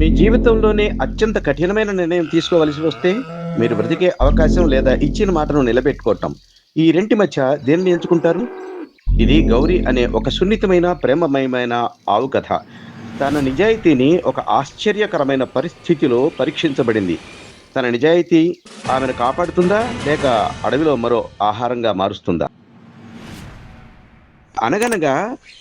మీ జీవితంలోనే అత్యంత కఠినమైన నిర్ణయం తీసుకోవలసి వస్తే, మీరు బ్రతికే అవకాశం లేదా ఇచ్చిన మాటను నిలబెట్టుకోవటం. ఈ రెంటి మధ్య దేనిని ఎంచుకుంటారు? ఇది గౌరి అనే ఒక సున్నితమైన, ప్రేమమయమైన ఆవు కథ. తన నిజాయితీని ఒక ఆశ్చర్యకరమైన పరిస్థితిలో పరీక్షించబడింది. తన నిజాయితీ ఆమెను కాపాడుతుందా? లేక అడవిలో మరో ఆహారంగా మారుస్తుందా? అనగనగా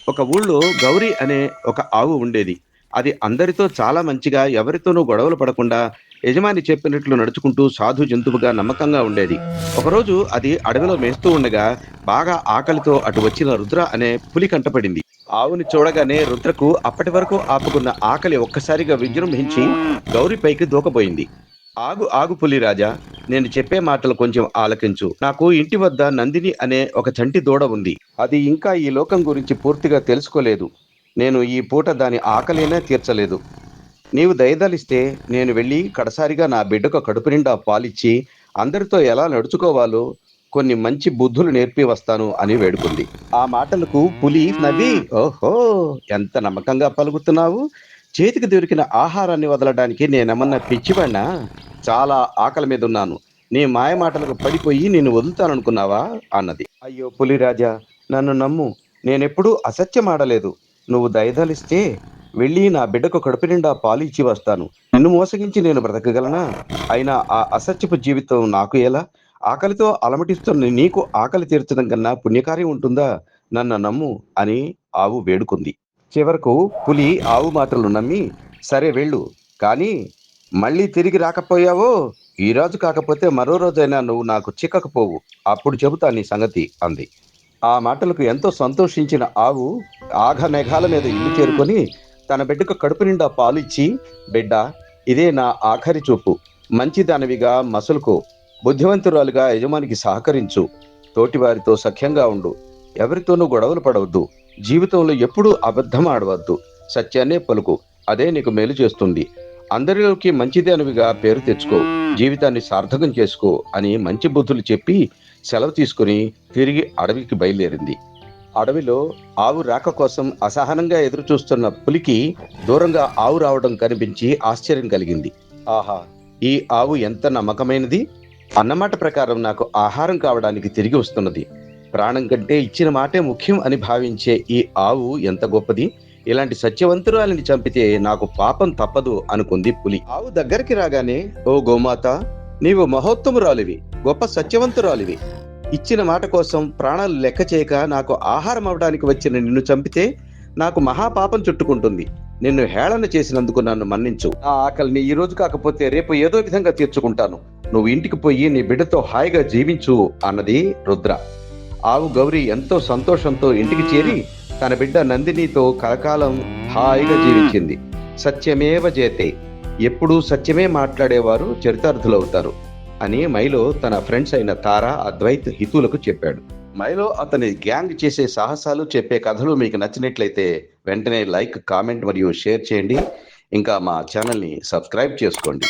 ఒక ఊళ్ళో గౌరి అనే ఒక ఆవు ఉండేది. అది అందరితో చాలా మంచిగా, ఎవరితోనూ గొడవలు పడకుండా, యజమాని చెప్పినట్లు నడుచుకుంటూ సాధు జంతువుగా నమ్మకంగా ఉండేది. ఒకరోజు అది అడవిలో మేస్తూ ఉండగా బాగా ఆకలితో అటు వచ్చిన రుద్ర అనే పులి కంటపడింది. ఆవుని చూడగానే రుద్రకు అప్పటి వరకు ఆపుకున్న ఆకలి ఒక్కసారిగా విజృంభించి గౌరి పైకి దూకబోయింది. ఆగు ఆగు పులిరాజా, నేను చెప్పే మాటలు కొంచెం ఆలకించు. నాకు ఇంటి వద్ద నందిని అనే ఒక చంటి దూడ ఉంది. అది ఇంకా ఈ లోకం గురించి పూర్తిగా తెలుసుకోలేదు. నేను ఈ పూట దాని ఆకలినే తీర్చలేదు. నీవు దయదలిస్తే నేను వెళ్ళి కడసారిగా నా బిడ్డకు కడుపు నిండా పాలిచ్చి అందరితో ఎలా నడుచుకోవాలో కొన్ని మంచి బుద్ధులు నేర్పి వస్తాను అని వేడుకుంది. ఆ మాటలకు పులి నవ్వి, ఓహో, ఎంత నమ్మకంగా పలుకుతున్నావు. చేతికి దొరికిన ఆహారాన్ని వదలడానికి నేనేమన్నా పిచ్చివాణ్ణా? చాలా ఆకలి మీద ఉన్నాను. నీ మాయ మాటలకు పడిపోయి నేను వదులుతాననుకున్నావా అన్నది. అయ్యో పులిరాజా, నన్ను నమ్ము. నేనెప్పుడూ అసత్యమాడలేదు. నువ్వు దయదలిస్తే వెళ్ళి నా బిడ్డకు కడుపు నిండా పాలు ఇచ్చి వస్తాను. నిన్ను మోసగించి నేను బ్రతకగలనా? అయినా ఆ అసత్యపు జీవితం నాకు ఎలా? ఆకలితో అలమటిస్తున్న నీకు ఆకలి తీర్చడం కన్నా పుణ్యకార్యం ఉంటుందా? నన్ను నమ్ము అని ఆవు వేడుకుంది. చివరకు పులి ఆవు మాటలు నమ్మి, సరే వెళ్ళు, కానీ మళ్ళీ తిరిగి రాకపోయావో, ఈ రోజు కాకపోతే మరో రోజైనా నువ్వు నాకు చిక్కకపోవు. అప్పుడు చెబుతా నీ సంగతి అంది. ఆ మాటలకు ఎంతో సంతోషించిన ఆవు ఆఘమేఘాల మీద ఇల్లు చేరుకొని తన బిడ్డకు కడుపు నిండా పాలు ఇచ్చి, బిడ్డ, ఇదే నా ఆఖరి చూపు. మంచిదానివిగా మసలుకో. బుద్ధివంతురాలుగా యజమానికి సహకరించు. తోటివారితో సఖ్యంగా ఉండు. ఎవరితోనూ గొడవలు పడవద్దు. జీవితంలో ఎప్పుడూ అబద్ధం ఆడవద్దు. సత్యాన్నే పలుకు. అదే నీకు మేలు చేస్తుంది. అందరిలోకి మంచిదానివిగా పేరు తెచ్చుకో. జీవితాన్ని సార్థకం చేసుకో అని మంచి బుద్ధులు చెప్పి సెలవు తీసుకుని తిరిగి అడవికి బయలుదేరింది. అడవిలో ఆవు రాక కోసం అసహనంగా ఎదురు చూస్తున్న పులికి దూరంగా ఆవు రావడం కనిపించి ఆశ్చర్యం కలిగింది. ఆహా, ఈ ఆవు ఎంత నమ్మకమైనది! అన్నమాట ప్రకారం నాకు ఆహారం కావడానికి తిరిగి వస్తున్నది. ప్రాణం కంటే ఇచ్చిన మాటే ముఖ్యం అని భావించే ఈ ఆవు ఎంత గొప్పది! ఇలాంటి సత్యవంతురాలిని చంపితే నాకు పాపం తప్పదు అనుకుంది పులి. ఆవు దగ్గరికి రాగానే, ఓ గోమాత, నీవు మహోత్తమురాలివి, గొప్ప సత్యవంతురాలివి. ఇచ్చిన మాట కోసం ప్రాణాలు లెక్క చేయక నాకు ఆహారం అవడానికి వచ్చిన నిన్ను చంపితే నాకు మహాపాపం చుట్టుకుంటుంది. నిన్ను హేళన చేసినందుకు నన్ను మన్నించు. నా ఆకలిని ఈ రోజు కాకపోతే రేపు ఏదో విధంగా తీర్చుకుంటాను. నువ్వు ఇంటికి పోయి నీ బిడ్డతో హాయిగా జీవించు అన్నది రుద్ర. ఆవు గౌరి ఎంతో సంతోషంతో ఇంటికి చేరి తన బిడ్డ నందినితో కలకాలం హాయిగా జీవించింది. సత్యమేవ జయతే, ఎప్పుడూ సత్యమే మాట్లాడేవారు చరితార్థులవుతారు అని మైలో తన ఫ్రెండ్స్ అయిన తారా, అద్వైత్, హితులకు చెప్పాడు. మైలో అతని గ్యాంగ్ చేసే సాహసాలు, చెప్పే కథలు మీకు నచ్చినట్లయితే వెంటనే లైక్, కామెంట్ మరియు షేర్ చేయండి. ఇంకా మా ఛానల్ని సబ్స్క్రైబ్ చేసుకోండి.